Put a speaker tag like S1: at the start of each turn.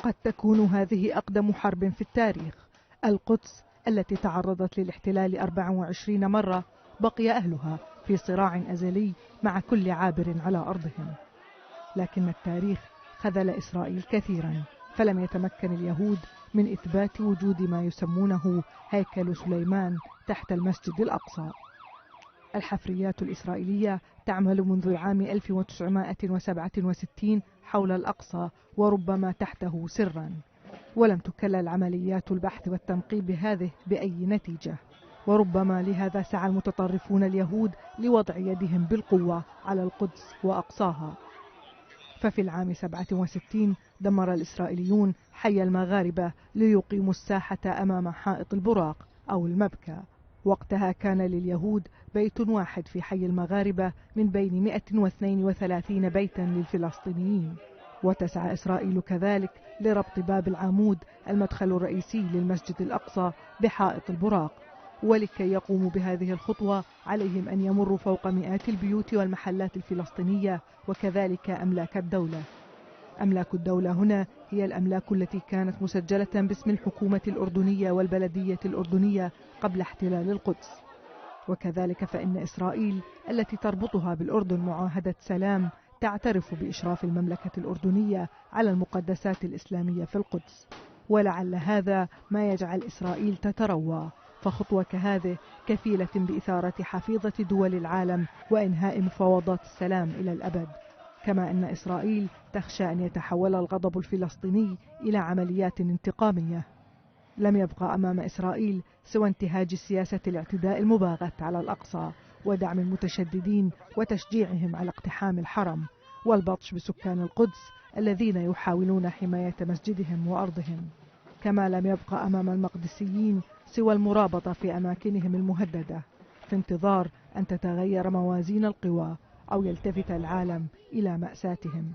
S1: قد تكون هذه أقدم حرب في التاريخ. القدس التي تعرضت للاحتلال 24 مرة بقي أهلها في صراع أزلي مع كل عابر على أرضهم. لكن التاريخ خذل إسرائيل كثيرا، فلم يتمكن اليهود من إثبات وجود ما يسمونه هيكل سليمان تحت المسجد الأقصى. الحفريات الإسرائيلية تعمل منذ العام 1967 حول الأقصى وربما تحته سرا، ولم تكلل عمليات البحث والتنقيب هذه بأي نتيجة، وربما لهذا سعى المتطرفون اليهود لوضع يدهم بالقوة على القدس وأقصاها. ففي العام 67 دمر الإسرائيليون حي المغاربة ليقيموا الساحة أمام حائط البراق أو المبكى. وقتها كان لليهود بيت واحد في حي المغاربة من بين 132 بيتا للفلسطينيين. وتسعى إسرائيل كذلك لربط باب العمود المدخل الرئيسي للمسجد الأقصى بحائط البراق، ولكي يقوموا بهذه الخطوة عليهم أن يمروا فوق مئات البيوت والمحلات الفلسطينية وكذلك أملاك الدولة. أملاك الدولة هنا هي الأملاك التي كانت مسجلة باسم الحكومة الأردنية والبلدية الأردنية قبل احتلال القدس. وكذلك فإن إسرائيل التي تربطها بالأردن معاهدة سلام تعترف بإشراف المملكة الأردنية على المقدسات الإسلامية في القدس. ولعل هذا ما يجعل إسرائيل تتروى، فخطوة كهذه كفيلة بإثارة حفيظة دول العالم وإنهاء مفاوضات السلام إلى الأبد. كما أن إسرائيل تخشى أن يتحول الغضب الفلسطيني إلى عمليات انتقامية. لم يبقى أمام إسرائيل سوى انتهاج سياسة الاعتداء المباغت على الأقصى ودعم المتشددين وتشجيعهم على اقتحام الحرم والبطش بسكان القدس الذين يحاولون حماية مسجدهم وأرضهم. كما لم يبقى أمام المقدسيين سوى المرابطة في أماكنهم المهددة في انتظار أن تتغير موازين القوى أو يلتفت العالم إلى مأساتهم.